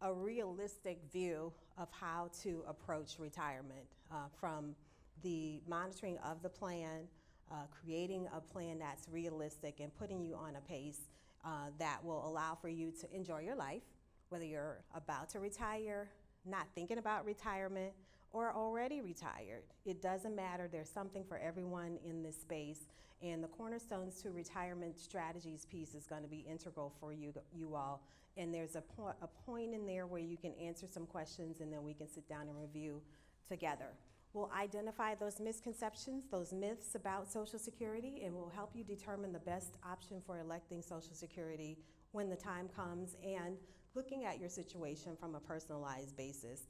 a realistic view of how to approach retirement, from the monitoring of the plan, creating a plan that's realistic and putting you on a pace that will allow for you to enjoy your life, whether you're about to retire, not thinking about retirement, or already retired. It doesn't matter. There's something for everyone in this space. And the Cornerstones to Retirement Strategies piece is going to be integral for you all. And there's a point in there where you can answer some questions, and then we can sit down and review together. We'll identify those misconceptions, those myths about Social Security, and we'll help you determine the best option for electing Social Security when the time comes, and looking at your situation from a personalized basis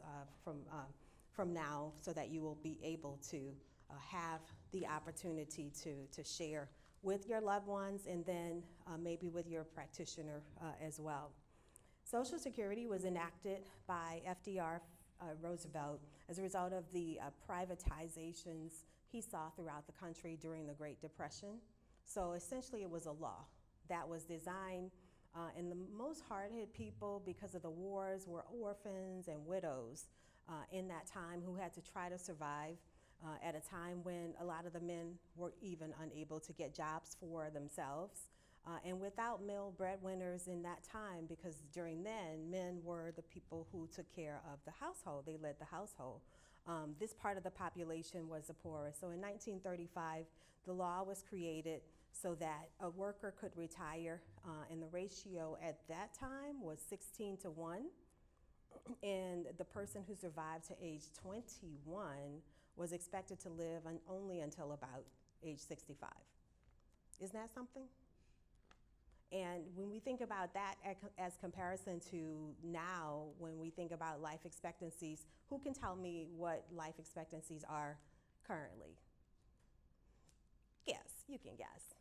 from now, so that you will be able to have the opportunity to share with your loved ones, and then maybe with your practitioner as well. Social Security was enacted by FDR Roosevelt as a result of the privatizations he saw throughout the country during the Great Depression. So essentially it was a law that was designed, and the most hard-hit people because of the wars were orphans and widows in that time, who had to try to survive at a time when a lot of the men were even unable to get jobs for themselves. And without male breadwinners in that time, because during then, men were the people who took care of the household. They led the household. This part of the population was the poorest. So in 1935, the law was created so that a worker could retire, and the ratio at that time was 16-1. And the person who survived to age 21 was expected to live only until about age 65. Isn't that something? And when we think about that as comparison to now, when we think about life expectancies, who can tell me what life expectancies are currently? Guess, you can guess.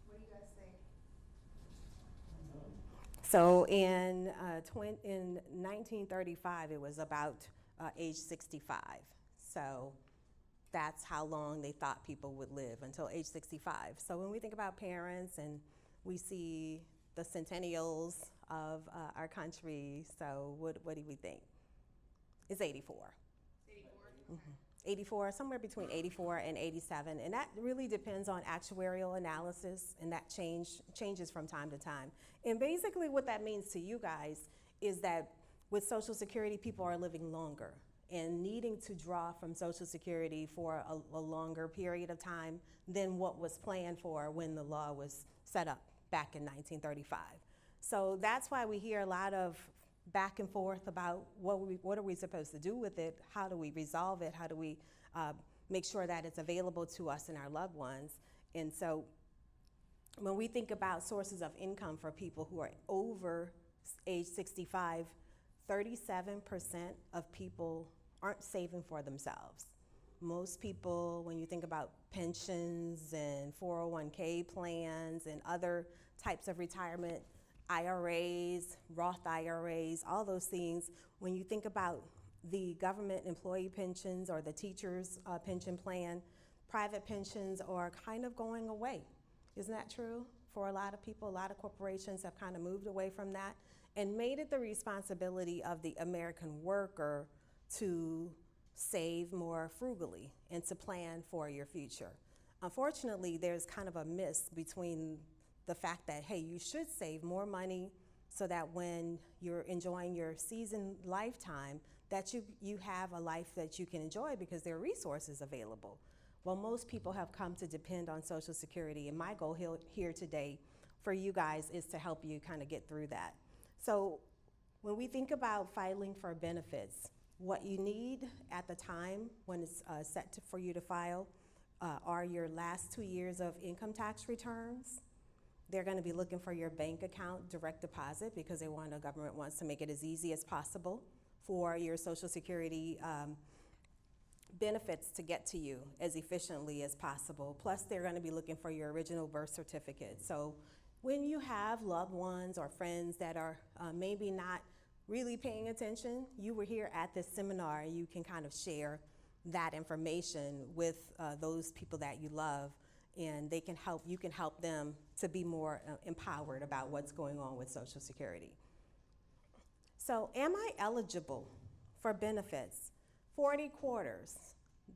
What do you guys think? So in 1935, it was about age 65. So that's how long they thought people would live, until age 65. So when we think about parents and we see the centennials of our country, so what do we think? It's 84. 84? Mm-hmm. 84, somewhere between 84 and 87. And that really depends on actuarial analysis, and that changes from time to time. And basically what that means to you guys is that with Social Security, people are living longer and needing to draw from Social Security for a longer period of time than what was planned for when the law was set up back in 1935. So that's why we hear a lot of back and forth about what are we supposed to do with it, how do we resolve it, how do we make sure that it's available to us and our loved ones. And so when we think about sources of income for people who are over age 65, 37% of people aren't saving for themselves. Most people, when you think about pensions and 401k plans and other types of retirement, IRAs, Roth IRAs, all those things, when you think about the government employee pensions or the teacher's pension plan, private pensions are kind of going away. Isn't that true? For a lot of people, a lot of corporations have kind of moved away from that and made it the responsibility of the American worker to save more frugally and to plan for your future. Unfortunately, there's kind of a miss between the fact that, hey, you should save more money so that when you're enjoying your seasoned lifetime, that you have a life that you can enjoy because there are resources available. Well, most people have come to depend on Social Security, and my goal here today for you guys is to help you kind of get through that. So when we think about filing for benefits, what you need at the time when it's set for you to file are your last 2 years of income tax returns. They're going to be looking for your bank account direct deposit because the government wants to make it as easy as possible for your Social Security benefits to get to you as efficiently as possible. Plus, they're going to be looking for your original birth certificate. So when you have loved ones or friends that are maybe not really paying attention, you were here at this seminar, you can kind of share that information with those people that you love, and you can help them to be more empowered about what's going on with Social Security. So am I eligible for benefits? 40 quarters.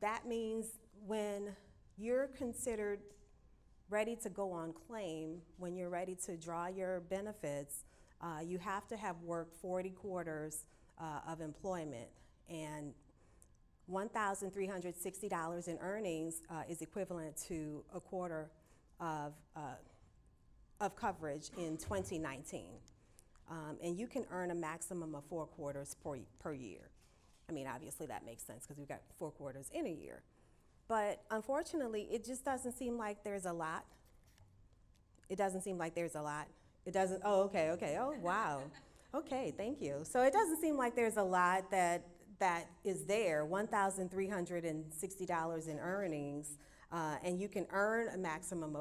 That means when you're considered ready to go on claim, when you're ready to draw your benefits, you have to have worked 40 quarters of employment. And $1,360 in earnings is equivalent to a quarter of coverage in 2019. And you can earn a maximum of 4 quarters per year. I mean, obviously that makes sense because we've got 4 quarters in a year. But unfortunately, it just doesn't seem like there's a lot. It doesn't seem like there's a lot. It doesn't, oh, okay, oh, wow. Okay, thank you. So it doesn't seem like there's a lot that is there, $1,360 in earnings, and you can earn a maximum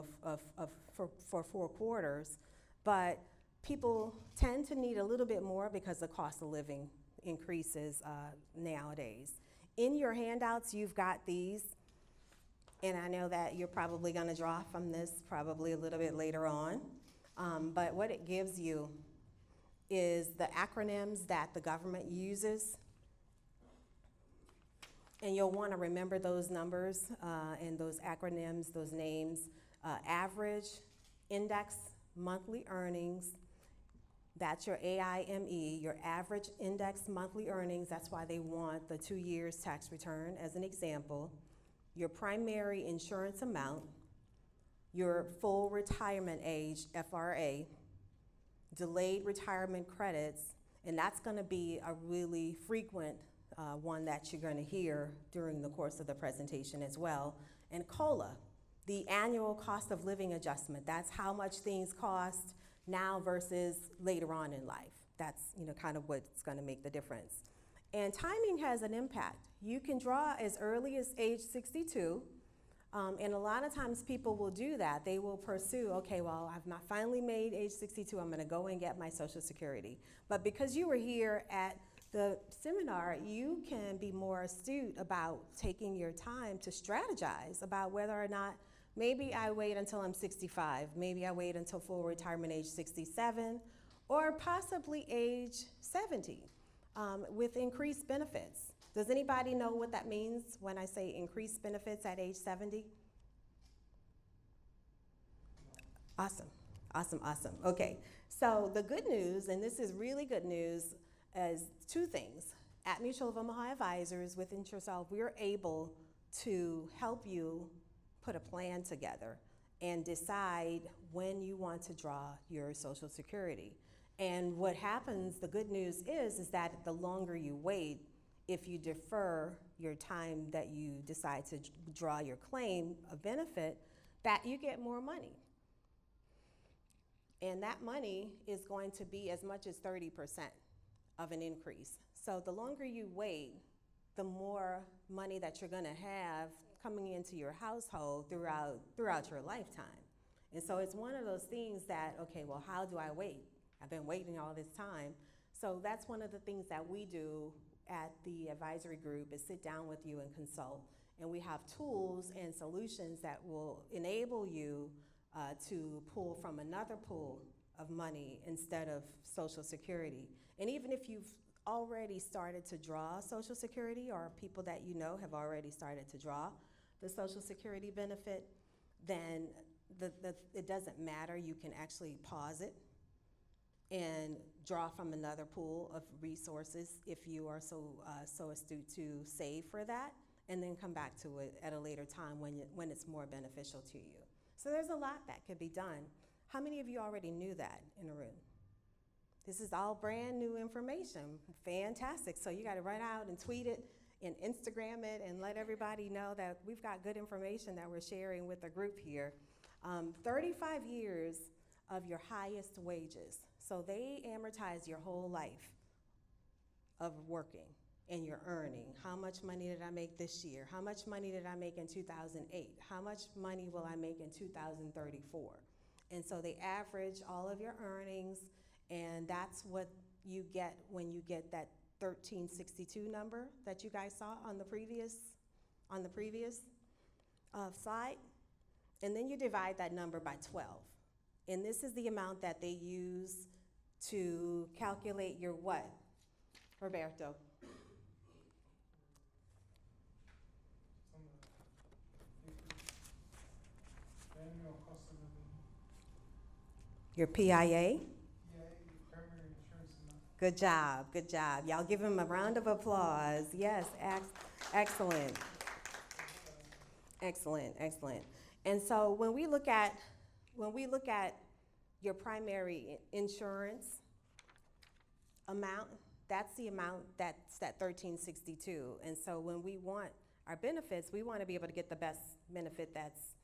for 4 quarters, but people tend to need a little bit more because the cost of living increases nowadays. In your handouts, you've got these, and I know that you're probably gonna draw from this probably a little bit later on, but what it gives you is the acronyms that the government uses, and you'll wanna remember those numbers and those acronyms, those names. Average index monthly earnings, that's your AIME, your average index monthly earnings. That's why they want the 2 years tax return as an example. Your primary insurance amount, your full retirement age, FRA, delayed retirement credits, and that's gonna be a really frequent one that you're gonna hear during the course of the presentation as well. And COLA, the annual cost of living adjustment. That's how much things cost now versus later on in life. That's kind of what's gonna make the difference. And timing has an impact. You can draw as early as age 62, and a lot of times people will do that. They will pursue, okay, well, I've not finally made age 62, I'm gonna go and get my Social Security. But because you were here at the seminar, you can be more astute about taking your time to strategize about whether or not maybe I wait until I'm 65, maybe I wait until full retirement age 67, or possibly age 70 with increased benefits. Does anybody know what that means when I say increased benefits at age 70? Awesome, awesome, awesome. Okay, so the good news, and this is really good news, is 2 things. At Mutual of Omaha Advisors, within yourself, we're able to help you put a plan together and decide when you want to draw your Social Security. And what happens, the good news is that the longer you wait, if you defer your time that you decide to draw your claim of benefit, that you get more money. And that money is going to be as much as 30% of an increase. So the longer you wait, the more money that you're gonna have coming into your household throughout your lifetime. And so it's one of those things that, okay, well, how do I wait? I've been waiting all this time. So that's one of the things that we do at the advisory group, is sit down with you and consult. And we have tools and solutions that will enable you to pull from another pool of money instead of Social Security. And even if you've already started to draw Social Security, or people that you know have already started to draw the Social Security benefit, then it doesn't matter. You can actually pause it and draw from another pool of resources if you are so astute to save for that, and then come back to it at a later time when it's more beneficial to you. So there's a lot that could be done. How many of you already knew that in the room? This is all brand new information. Fantastic. So you got to run out and tweet it and Instagram it and let everybody know that we've got good information that we're sharing with the group here. 35 years of your highest wages. So they amortize your whole life of working and your earning. How much money did I make this year? How much money did I make in 2008? How much money will I make in 2034? And so they average all of your earnings, and that's what you get when you get that 1362 number that you guys saw on the previous slide. And then you divide that number by 12. And this is the amount that they use to calculate your what, Roberto? Annual cost of living. Your PIA? Primary insurance amount. Good job, good job. Y'all give him a round of applause. Yes, excellent. Excellent, excellent. And so when we look at your primary insurance amount, that's the amount that's that $1,362. And so when we want our benefits, we want to be able to get the best benefit that's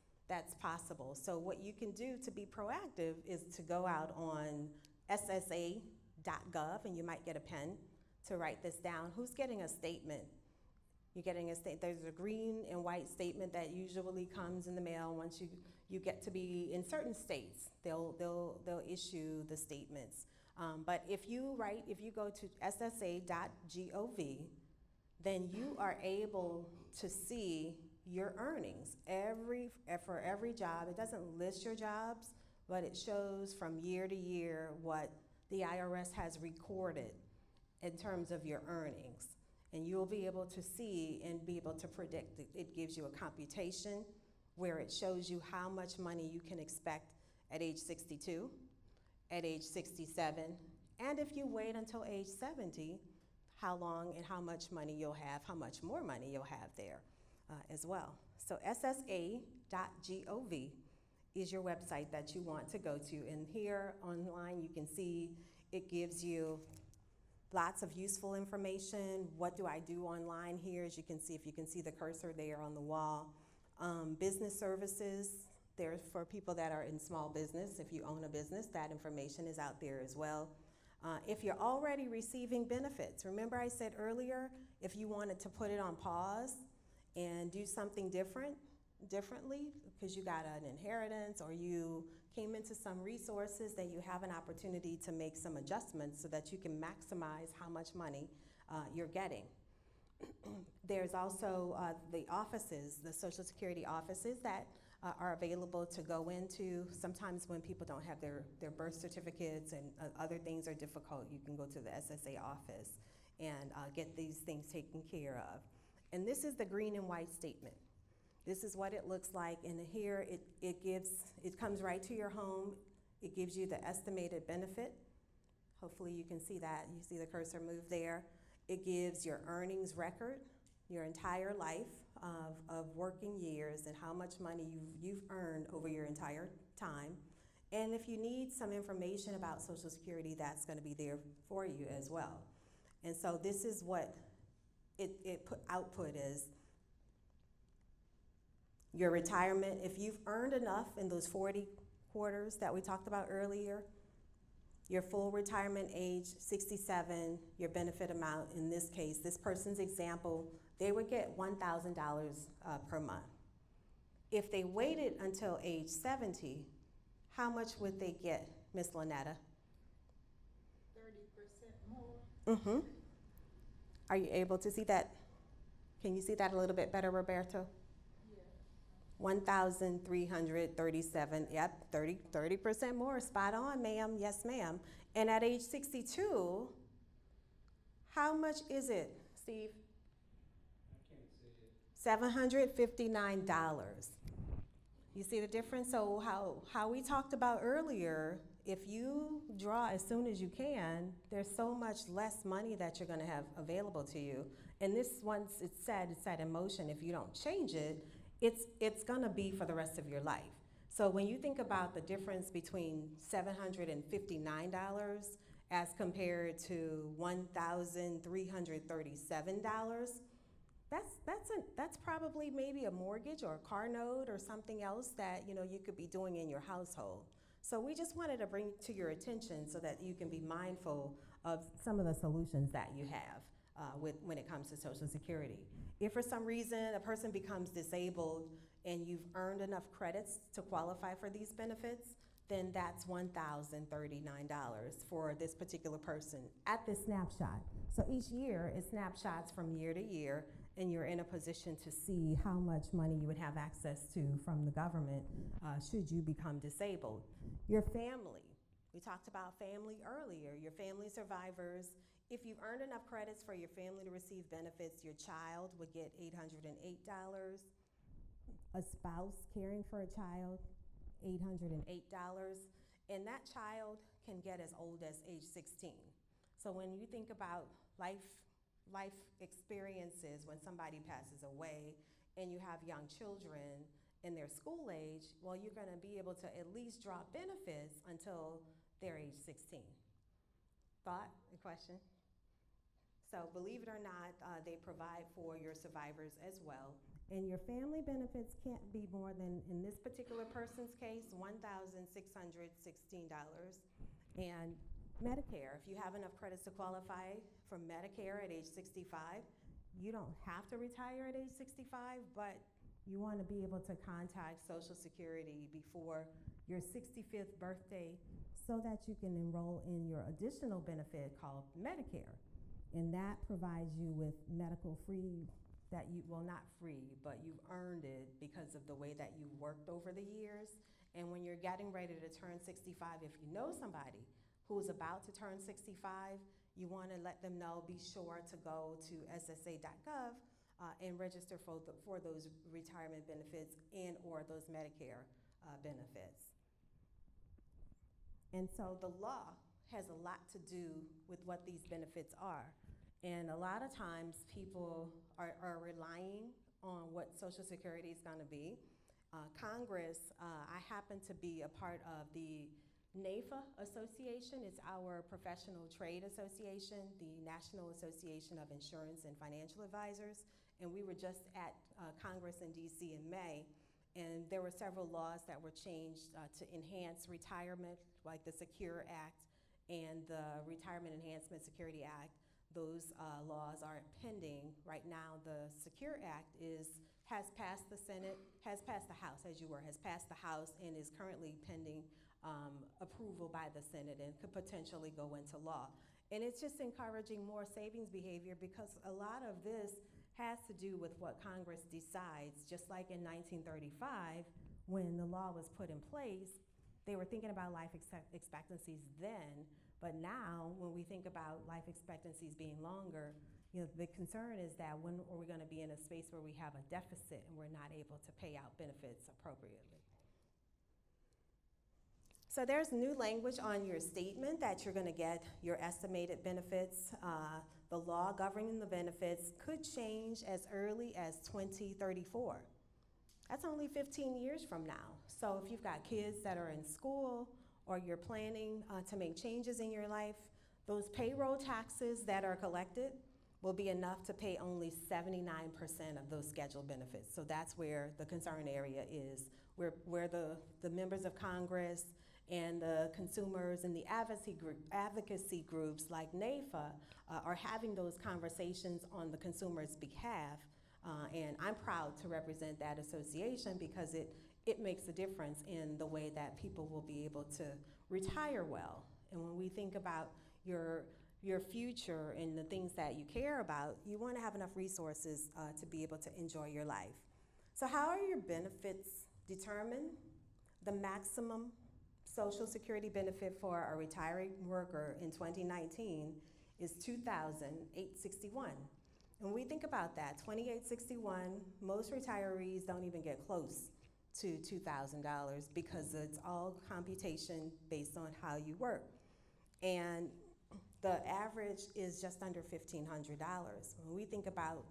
possible. So what you can do to be proactive is to go out on ssa.gov, and you might get a pen to write this down. Who's getting a statement? You're getting a statement. There's a green and white statement that usually comes in the mail once you get to be in certain states. They'll issue the statements. But if you go to ssa.gov, then you are able to see your earnings for every job. It doesn't list your jobs, but it shows from year to year what the IRS has recorded in terms of your earnings. And you'll be able to see and be able to predict. It gives you a computation where it shows you how much money you can expect at age 62, at age 67, and if you wait until age 70, how long and how much money you'll have, how much more money you'll have there as well. So ssa.gov is your website that you want to go to. And here online you can see it gives you lots of useful information. What do I do online here? As you can see, if you can see the cursor there on the wall. Business services, there's for people that are in small business. If you own a business, that information is out there as well. If you're already receiving benefits, remember I said earlier, if you wanted to put it on pause and do something differently, because you got an inheritance or you came into some resources, that you have an opportunity to make some adjustments so that you can maximize how much money you're getting. There's also the offices, the Social Security offices that are available to go into. Sometimes when people don't have their birth certificates and other things are difficult, you can go to the SSA office and get these things taken care of. And this is the green and white statement. This is what it looks like, and here it comes right to your home. It gives you the estimated benefit. Hopefully you can see that. You see the cursor move there. It gives your earnings record, your entire life of working years and how much money you've earned over your entire time. And if you need some information about Social Security, that's going to be there for you as well. And so this is what output is. Your retirement, if you've earned enough in those 40 quarters that we talked about earlier, your full retirement age, 67, your benefit amount, in this case, this person's example, they would get $1,000 per month. If they waited until age 70, how much would they get, Miss Lynetta? 30% more. Mm-hmm. Are you able to see that? Can you see that a little bit better, Roberto? 1,337, yep, 30% more, spot on, ma'am, yes, ma'am. And at age 62, how much is it, Steve? I can't see it. $759. You see the difference? So how we talked about earlier, if you draw as soon as you can, there's so much less money that you're gonna have available to you. And this, once it's set in motion. If you don't change it, it's gonna be for the rest of your life. So when you think about the difference between $759 as compared to $1,337, that's probably maybe a mortgage or a car note or something else that you could be doing in your household. So we just wanted to bring to your attention so that you can be mindful of some of the solutions that you have when it comes to Social Security. If for some reason a person becomes disabled and you've earned enough credits to qualify for these benefits, then that's $1,039 for this particular person at this snapshot. So each year it snapshots from year to year, and you're in a position to see how much money you would have access to from the government should you become disabled. Your family. We talked about family earlier. Your family survivors. If you've earned enough credits for your family to receive benefits, your child would get $808. A spouse caring for a child, $808. And that child can get as old as age 16. So when you think about life experiences when somebody passes away and you have young children in their school age, well, you're going to be able to at least draw benefits until they're age 16. Thought, a question? So believe it or not, they provide for your survivors as well. And your family benefits can't be more than, in this particular person's case, $1,616. And Medicare, if you have enough credits to qualify for Medicare at age 65, you don't have to retire at age 65, but you want to be able to contact Social Security before your 65th birthday so that you can enroll in your additional benefit called Medicare. And that provides you with medical free, that you, well, not free, but you've earned it because of the way that you worked over the years. And when you're getting ready to turn 65, if you know somebody who's about to turn 65, you want to let them know, be sure to go to ssa.gov and register for those retirement benefits and or those Medicare benefits. And so the law has a lot to do with what these benefits are. And a lot of times people are relying on what Social Security is going to be. Congress, I happen to be a part of the NAFA Association. It's our professional trade association, the National Association of Insurance and Financial Advisors. And we were just at Congress in DC in May, and there were several laws that were changed to enhance retirement, like the Secure Act and the Retirement Enhancement Security Act. Those laws are pending. Right now, the Secure Act has passed the Senate, has passed the House, as you were, has passed the House and is currently pending approval by the Senate and could potentially go into law. And it's just encouraging more savings behavior because a lot of this has to do with what Congress decides. Just like in 1935, when the law was put in place, they were thinking about life expectancies then, but now when we think about life expectancies being longer, you know, the concern is that when are we going to be in a space where we have a deficit and we're not able to pay out benefits appropriately. So there's new language on your statement that you're going to get your estimated benefits. The law governing the benefits could change as early as 2034. That's only 15 years from now. So if you've got kids that are in school or you're planning to make changes in your life, those payroll taxes that are collected will be enough to pay only 79% of those scheduled benefits. So that's where the concern area is, where the members of Congress and the consumers and the advocacy groups like NAFA are having those conversations on the consumer's behalf. And I'm proud to represent that association because it makes a difference in the way that people will be able to retire well. And when we think about your future and the things that you care about, you want to have enough resources to be able to enjoy your life. So how are your benefits determined? The maximum Social Security benefit for a retiring worker in 2019 is $2,861. When we think about that, $2,861, most retirees don't even get close to $2,000 because it's all computation based on how you work. And the average is just under $1,500. When we think about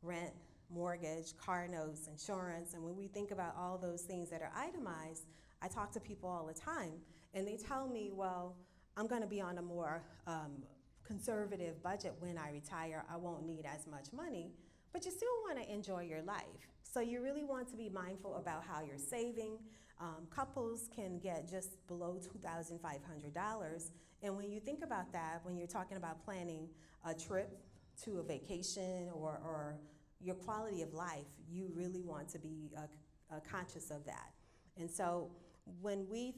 rent, mortgage, car notes, insurance, and when we think about all those things that are itemized, I talk to people all the time, and they tell me, well, I'm going to be on a more conservative budget when I retire. I won't need as much money, but you still want to enjoy your life. So you really want to be mindful about how you're saving. Couples can get just below $2,500, and when you think about that, when you're talking about planning a trip to a vacation or your quality of life, you really want to be conscious of that. And so when we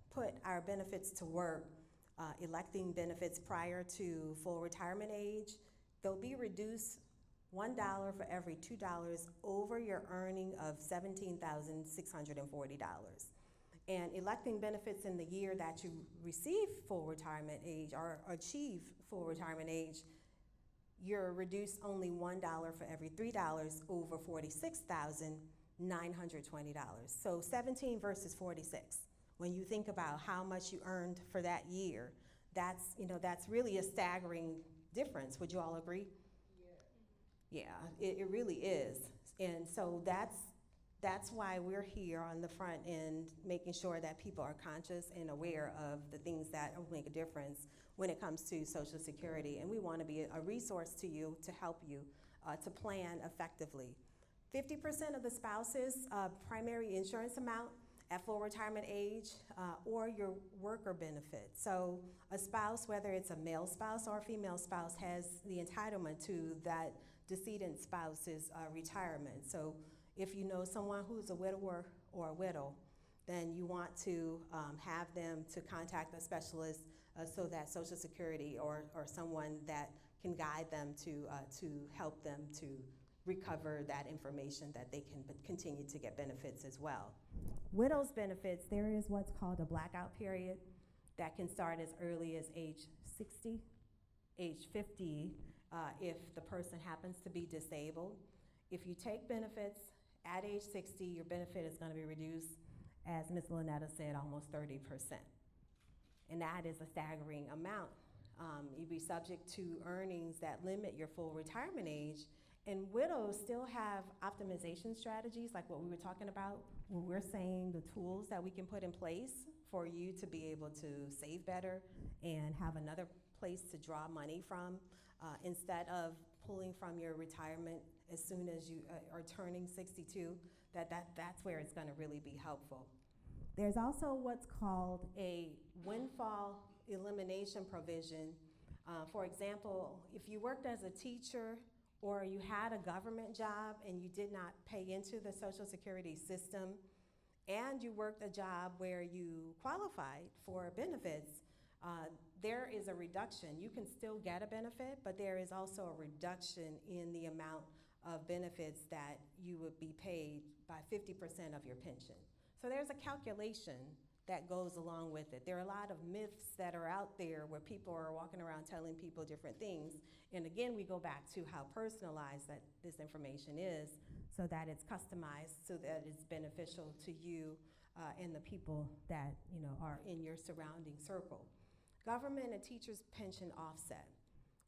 put our benefits to work, electing benefits prior to full retirement age, they'll be reduced $1 for every $2 over your earning of $17,640. And electing benefits in the year that you receive full retirement age or achieve full retirement age, you're reduced only $1 for every $3 over $46,920. So 17 versus 46. When you think about how much you earned for that year, that's really a staggering difference. Would you all agree? Yeah, it really is. And so that's why we're here on the front end, making sure that people are conscious and aware of the things that will make a difference when it comes to Social Security. And we want to be a resource to you to help you to plan effectively. 50% of the spouse's primary insurance amount at full retirement age or your worker benefit. So a spouse, whether it's a male spouse or a female spouse, has the entitlement to that decedent spouse's retirement. So if you know someone who's a widower or a widow, then you want to have them to contact a specialist so that Social Security or someone that can guide them to help them to recover that information that they can continue to get benefits as well. Widow's benefits, there is what's called a blackout period that can start as early as age 60, age 50, if the person happens to be disabled. If you take benefits at age 60, your benefit is going to be reduced, as Ms. Lynetta said, almost 30%. And that is a staggering amount. You'd be subject to earnings that limit your full retirement age. And widows still have optimization strategies, like what we were talking about, where we're saying the tools that we can put in place for you to be able to save better and have another place to draw money from instead of pulling from your retirement as soon as you are turning 62, that's where it's going to really be helpful. There's also what's called a windfall elimination provision. For example, if you worked as a teacher or you had a government job and you did not pay into the Social Security system, and you worked a job where you qualified for benefits, there is a reduction. You can still get a benefit, but there is also a reduction in the amount of benefits that you would be paid by 50% of your pension. So there's a calculation that goes along with it. There are a lot of myths that are out there where people are walking around telling people different things. And again, we go back to how personalized that this information is so that it's customized, so that it's beneficial to you and the people that are in your surrounding circle. Government and teachers' pension offset.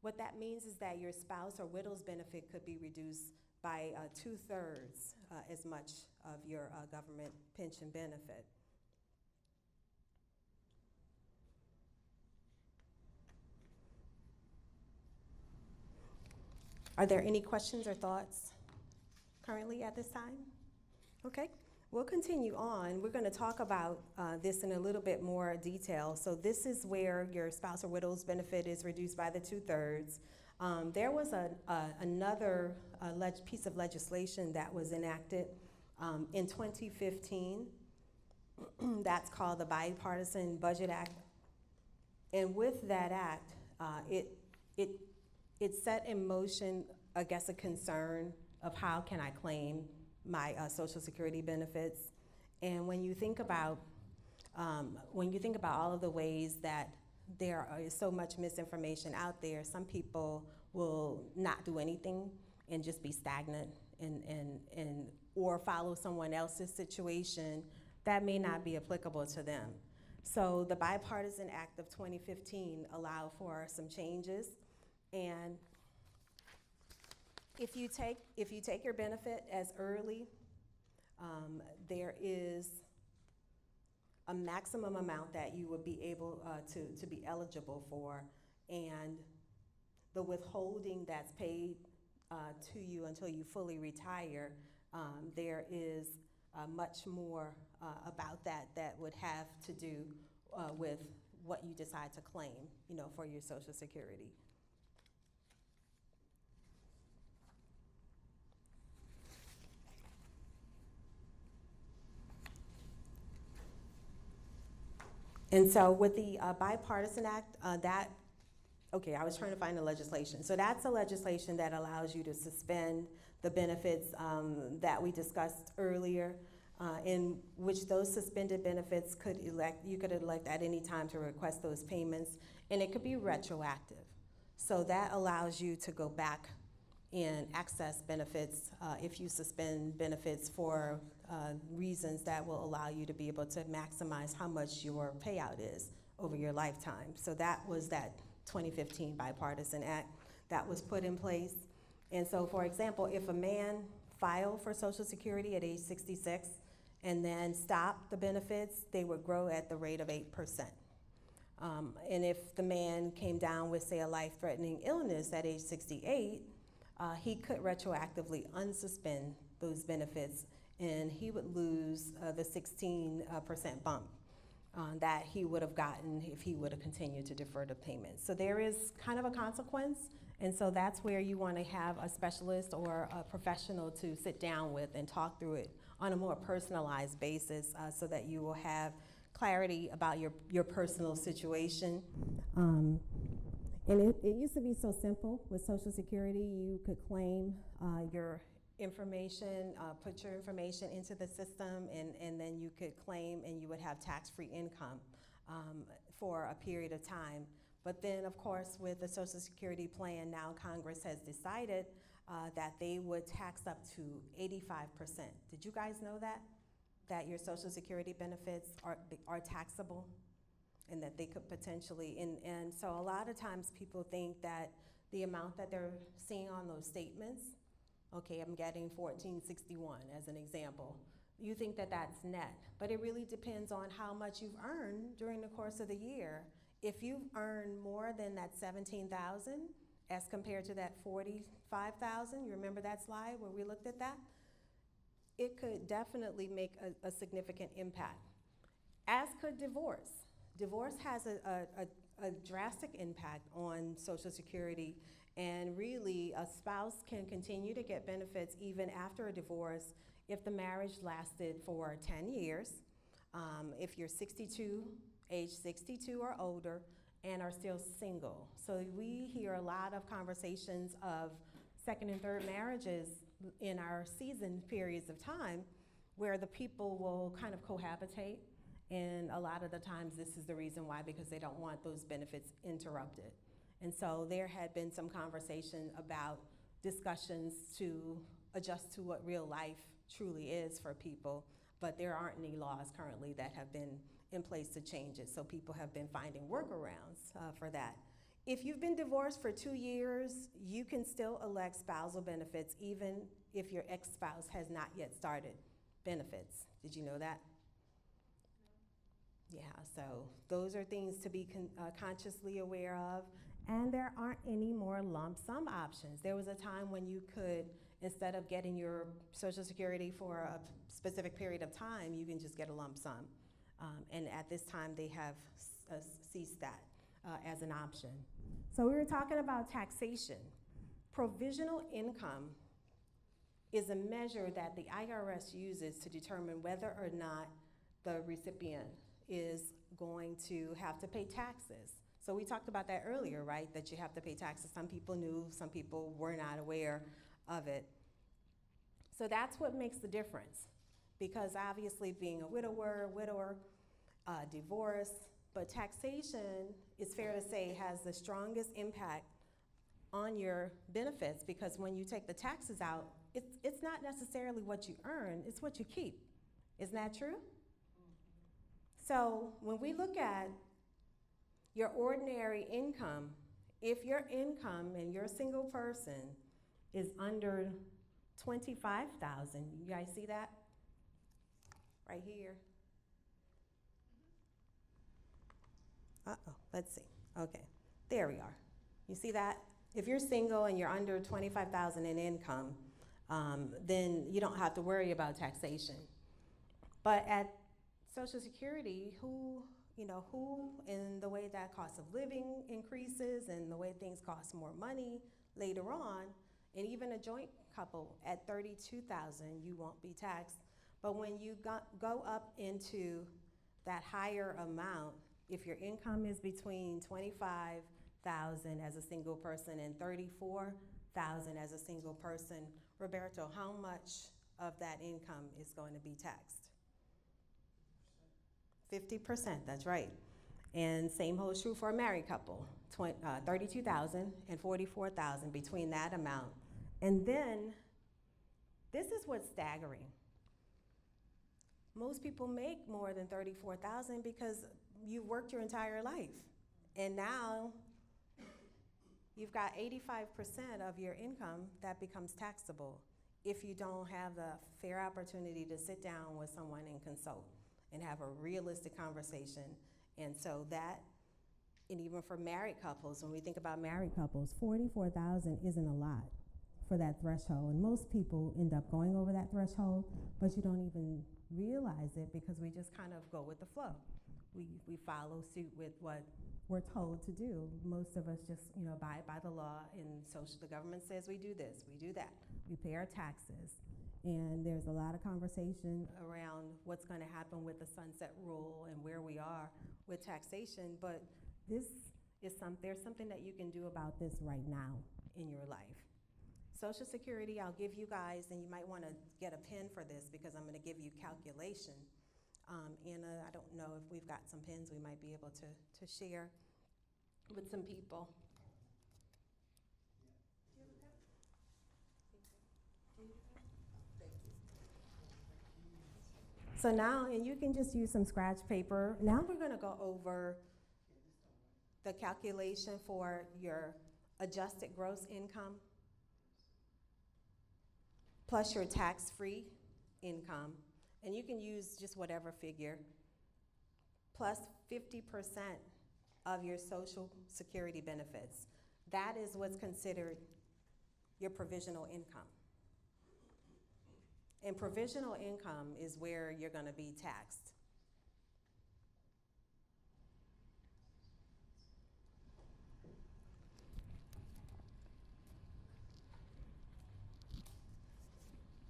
What that means is that your spouse or widow's benefit could be reduced by 2/3 as much of your government pension benefit. Are there any questions or thoughts currently at this time? Okay, we'll continue on. We're going to talk about this in a little bit more detail. So this is where your spouse or widow's benefit is reduced by the 2/3. There was another piece of legislation that was enacted in 2015. That's called the Bipartisan Budget Act. And with that act, it set in motion, I guess, a concern of how can I claim my Social Security benefits. And when you think about all of the ways that there is so much misinformation out there, some people will not do anything and just be stagnant or follow someone else's situation that may not be applicable to them. So the Bipartisan Act of 2015 allowed for some changes. And if you take your benefit as early, there is a maximum amount that you would be able to be eligible for, and the withholding that's paid to you until you fully retire, there is much more about that would have to do with what you decide to claim, for your Social Security. And so with the Bipartisan Act, I was trying to find the legislation. So that's a legislation that allows you to suspend the benefits that we discussed earlier. in which those suspended benefits you could elect at any time to request those payments, and it could be retroactive. So that allows you to go back and access benefits if you suspend benefits for reasons that will allow you to be able to maximize how much your payout is over your lifetime. So that was that 2015 bipartisan act that was put in place. And so, for example, if a man filed for Social Security at age 66 and then stopped the benefits, they would grow at the rate of 8%. And if the man came down with, say, a life-threatening illness at age 68, he could retroactively unsuspend those benefits, and he would lose the 16% bump that he would have gotten if he would have continued to defer the payment. So there is kind of a consequence, and so that's where you want to have a specialist or a professional to sit down with and talk through it on a more personalized basis so that you will have clarity about your personal situation. And it used to be so simple with Social Security. You could claim your information, put your information into the system, and then you could claim and you would have tax-free income for a period of time. But then, of course, with the Social Security plan, now Congress has decided that they would tax up to 85%. Did you guys know that? That your Social Security benefits are taxable? And that they could potentially, and so a lot of times people think that the amount that they're seeing on those statements, okay, I'm getting $14.61 as an example. You think that that's net, but it really depends on how much you've earned during the course of the year. If you've earned more than that $17,000 as compared to that $45,000, you remember that slide where we looked at that? It could definitely make a significant impact, as could divorce. Divorce has a drastic impact on Social Security, and really a spouse can continue to get benefits even after a divorce if the marriage lasted for 10 years, if you're 62, age 62 or older, and are still single. So we hear a lot of conversations of second and third marriages in our season periods of time where the people will kind of cohabitate. And a lot of the times this is the reason why, because they don't want those benefits interrupted. And so there had been some conversation about discussions to adjust to what real life truly is for people, but there aren't any laws currently that have been in place to change it. So people have been finding workarounds for that. If you've been divorced for 2 years, you can still elect spousal benefits even if your ex-spouse has not yet started benefits. Did you know that? Yeah, so those are things to be consciously aware of. And there aren't any more lump sum options. There was a time when you could, instead of getting your Social Security for a specific period of time, you can just get a lump sum. And at this time, they have ceased that as an option. So we were talking about taxation. Provisional income is a measure that the IRS uses to determine whether or not the recipient is going to have to pay taxes. So we talked about that earlier, right? That you have to pay taxes. Some people knew, some people were not aware of it. So that's what makes the difference. Because obviously being a widower, divorce, but taxation, it's fair to say, has the strongest impact on your benefits, because when you take the taxes out, it's not necessarily what you earn, it's what you keep. Isn't that true? So when we look at your ordinary income, if your income and you're a single person is under $25,000, you guys see that? Right here. Uh-oh, let's see. Okay, there we are. You see that? If you're single and you're under $25,000 in income, then you don't have to worry about taxation. But at Social Security, who in the way that cost of living increases and the way things cost more money later on, and even a joint couple at $32,000, you won't be taxed. But when you go up into that higher amount, if your income is between $25,000 as a single person and $34,000 as a single person, Roberto, how much of that income is going to be taxed? 50%, that's right. And same holds true for a married couple, 32,000 and 44,000 between that amount. And then, this is what's staggering. Most people make more than 34,000 because you've worked your entire life. And now, you've got 85% of your income that becomes taxable if you don't have the fair opportunity to sit down with someone and consult and have a realistic conversation. And so that, and even for married couples, when we think about married couples, 44,000 isn't a lot for that threshold. And most people end up going over that threshold, but you don't even realize it because we just kind of go with the flow. We follow suit with what we're told to do. Most of us just, abide by the law, and the government says we do this, we do that. We pay our taxes. And there's a lot of conversation around what's going to happen with the sunset rule and where we are with taxation, but there's something that you can do about this right now in your life. Social Security, I'll give you guys, and you might want to get a pen for this because I'm going to give you calculation. Anna, I don't know if we've got some pens we might be able to share with some people. So now, and you can just use some scratch paper. Now we're going to go over the calculation for your adjusted gross income plus your tax-free income. And you can use just whatever figure, plus 50% of your Social Security benefits. That is what's considered your provisional income. And provisional income is where you're going to be taxed.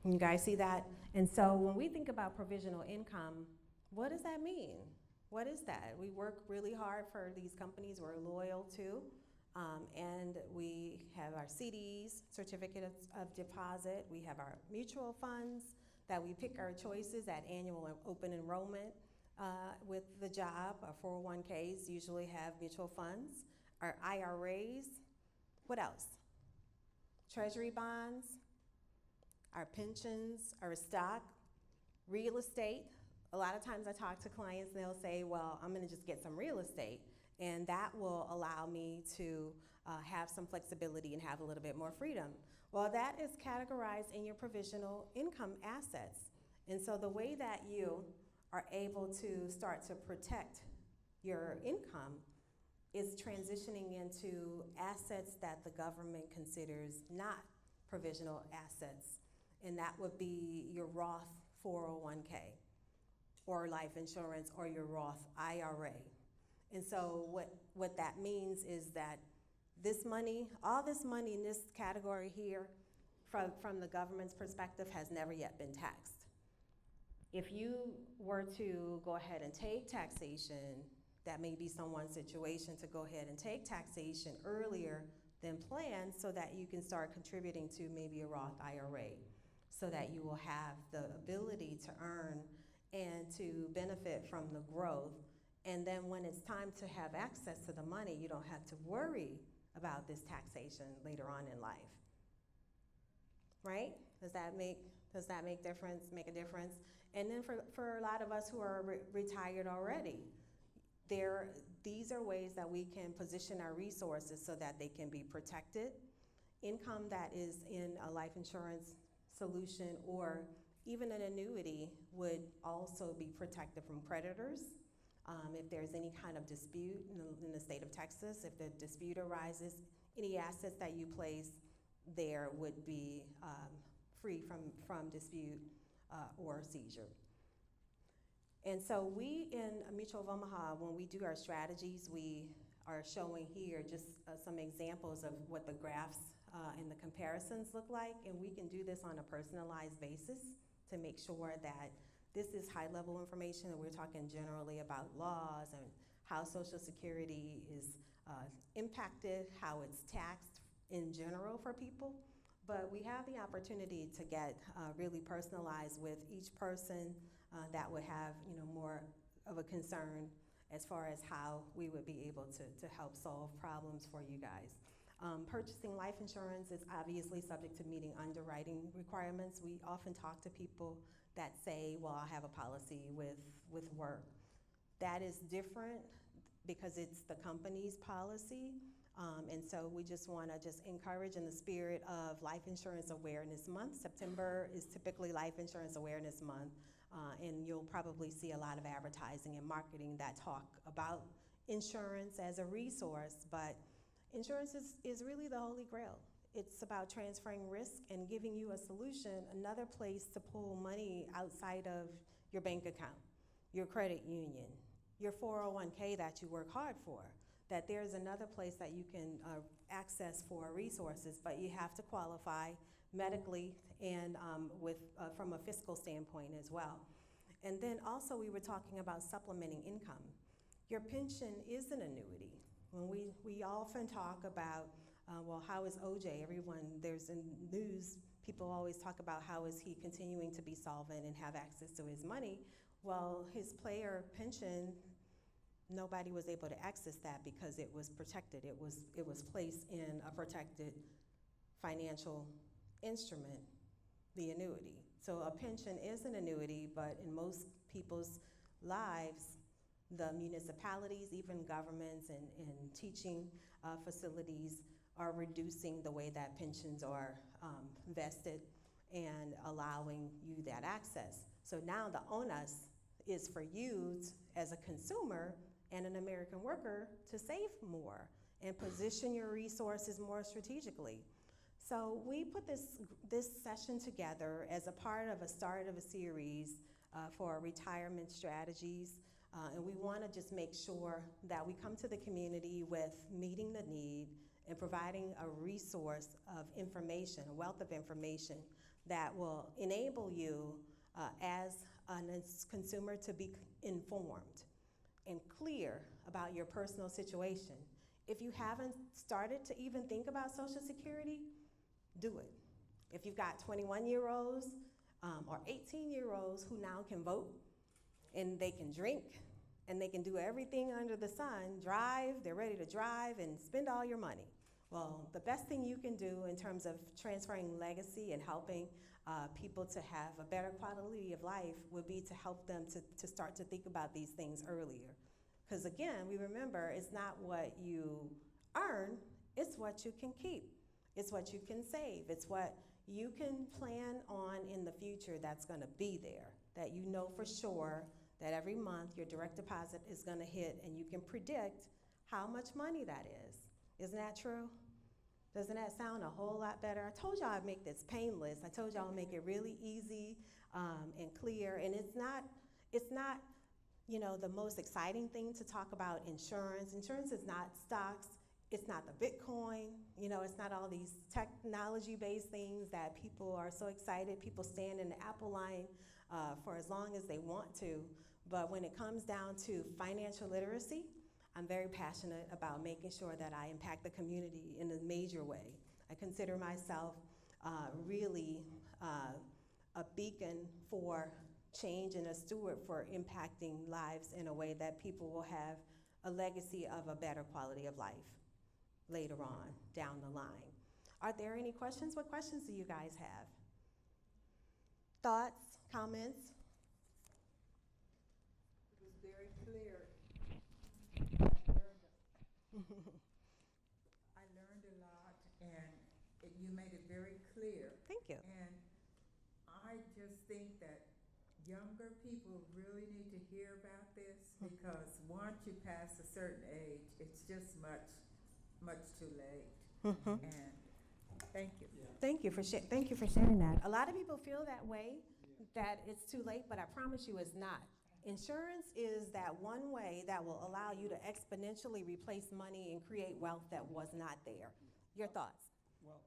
You guys see that? And so when we think about provisional income, what does that mean? What is that? We work really hard for these companies we're loyal to, and we have our CDs, certificates of deposit. We have our mutual funds that we pick our choices at annual open enrollment with the job. Our 401ks usually have mutual funds. Our IRAs, what else? Treasury bonds, our pensions, our stock, real estate. A lot of times I talk to clients and they'll say, well, I'm gonna just get some real estate, and that will allow me to have some flexibility and have a little bit more freedom. Well, that is categorized in your provisional income assets. And so the way that you are able to start to protect your income is transitioning into assets that the government considers not provisional assets. And that would be your Roth 401k or life insurance or your Roth IRA. And so what that means is that this money, all this money in this category here, from the government's perspective, has never yet been taxed. If you were to go ahead and take taxation, that may be someone's situation to go ahead and take taxation earlier than planned so that you can start contributing to maybe a Roth IRA, so that you will have the ability to earn and to benefit from the growth. And then when it's time to have access to the money, you don't have to worry about this taxation later on in life. Right? Does that make a difference? And then for a lot of us who are retired already, these are ways that we can position our resources so that they can be protected. Income that is in a life insurance solution or even an annuity would also be protected from creditors. If there's any kind of dispute in the state of Texas, if the dispute arises, any assets that you place there would be free from dispute or seizure. And so we in Mutual of Omaha, when we do our strategies, we are showing here just some examples of what the graphs and the comparisons look like, and we can do this on a personalized basis to make sure that this is high-level information, and we're talking generally about laws and how Social Security is impacted, how it's taxed in general for people. But we have the opportunity to get really personalized with each person that would have more of a concern as far as how we would be able to help solve problems for you guys. Purchasing life insurance is obviously subject to meeting underwriting requirements. We often talk to people that say, well, I have a policy with work. That is different because it's the company's policy. And so we just want to just encourage in the spirit of Life Insurance Awareness Month. September is typically Life Insurance Awareness Month, and you'll probably see a lot of advertising and marketing that talk about insurance as a resource, but insurance is really the holy grail. It's about transferring risk and giving you a solution, another place to pull money outside of your bank account, your credit union, your 401k that you work hard for, that there's another place that you can access for resources, but you have to qualify medically and from a fiscal standpoint as well. And then also we were talking about supplementing income. Your pension is an annuity. When we often talk about, well, how is OJ? There's in news, people always talk about how is he continuing to be solvent and have access to his money. Well, his player pension, nobody was able to access that because it was protected. It was placed in a protected financial instrument, the annuity. So a pension is an annuity, but in most people's lives, the municipalities, even governments and teaching facilities are reducing the way that pensions are vested and allowing you that access. So now the onus is for you as a consumer and an American worker to save more and position your resources more strategically. So we put this session together as a part of a start of a series for retirement strategies. And we want to just make sure that we come to the community with meeting the need and providing a resource of information, a wealth of information that will enable you as a consumer to be informed and clear about your personal situation. If you haven't started to even think about Social Security, do it. If you've got 21-year-olds or 18-year-olds who now can vote and they can drink and they can do everything under the sun, drive, they're ready to drive and spend all your money. Well, the best thing you can do in terms of transferring legacy and helping people to have a better quality of life would be to help them to start to think about these things earlier. Because again, we remember it's not what you earn, it's what you can keep. It's what you can save. It's what you can plan on in the future that's going to be there, that you know for sure that every month your direct deposit is going to hit and you can predict how much money that is. Isn't that true? Doesn't that sound a whole lot better? I told y'all I'd make this painless. I told y'all I'd make it really easy and clear. And it's not, the most exciting thing to talk about insurance. Insurance is not stocks. It's not the Bitcoin. It's not all these technology-based things that people are so excited. People stand in the Apple line for as long as they want to. But when it comes down to financial literacy, I'm very passionate about making sure that I impact the community in a major way. I consider myself really a beacon for change and a steward for impacting lives in a way that people will have a legacy of a better quality of life later on down the line. Are there any questions? What questions do you guys have? Thoughts, comments? It was very clear. I learned a lot, and you made it very clear. Thank you. And I just think that younger people really need to hear about this because once you pass a certain age, it's just much too late. And thank you. Yeah. Thank you for sharing that. A lot of people feel that way, that it's too late, but I promise you it's not. Insurance is that one way that will allow you to exponentially replace money and create wealth that was not there. Your thoughts? Well,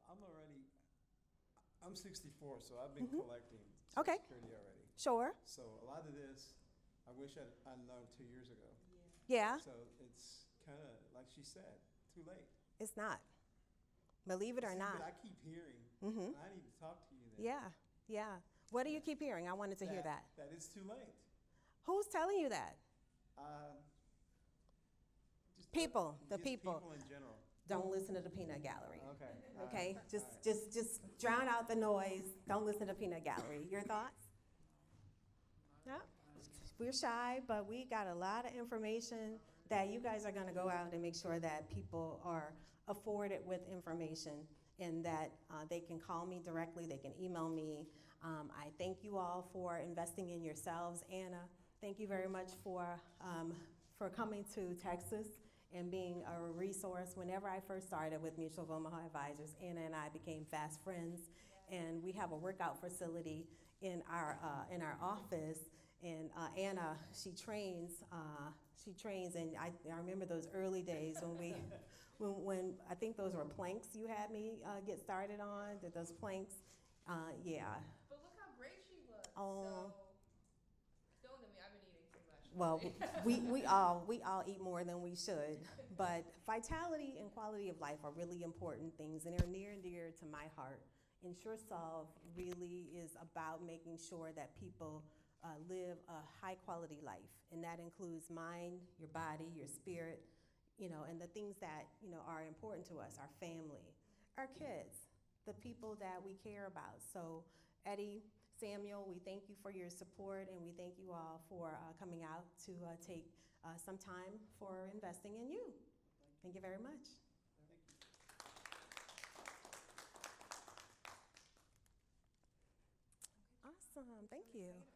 I'm 64, so I've been collecting Okay. Social Security already. Sure. So a lot of this, I wish I'd known 2 years ago. Yeah, So it's kind of, like she said, too late. it's not. Believe it or See, not. But I keep hearing, Mhm. and I need to talk to you then. Yeah. What do you keep hearing? I wanted to hear that. That it's too late. Who's telling you that? Just, People, the just people. People in general. Don't listen to the peanut gallery. Okay. all Okay, right, just, all right. just drown out the noise. Don't listen to peanut gallery. Your thoughts? Yeah, we're shy, but we got a lot of information that you guys are going to go out and make sure that people are afforded with information and that they can call me directly, they can email me. I thank you all for investing in yourselves. Anna, thank you very much for coming to Texas and being a resource. Whenever I first started with Mutual of Omaha Advisors, Anna and I became fast friends, and we have a workout facility in our office. And Anna, she trains, and I remember those early days when I think those were planks you had me get started on. Those planks, yeah. But look how great she looks. Oh. So, don't let me. I've been eating too much. Well, we all eat more than we should, but vitality and quality of life are really important things, and they're near and dear to my heart. InsureSolve really is about making sure that people live a high quality life, and that includes mind, your body, your spirit, and the things that are important to us, our family, our kids, the people that we care about. So, Eddie, Samuel, we thank you for your support, and we thank you all for coming out to take some time for investing in you. Thank you very much. Awesome, thank you.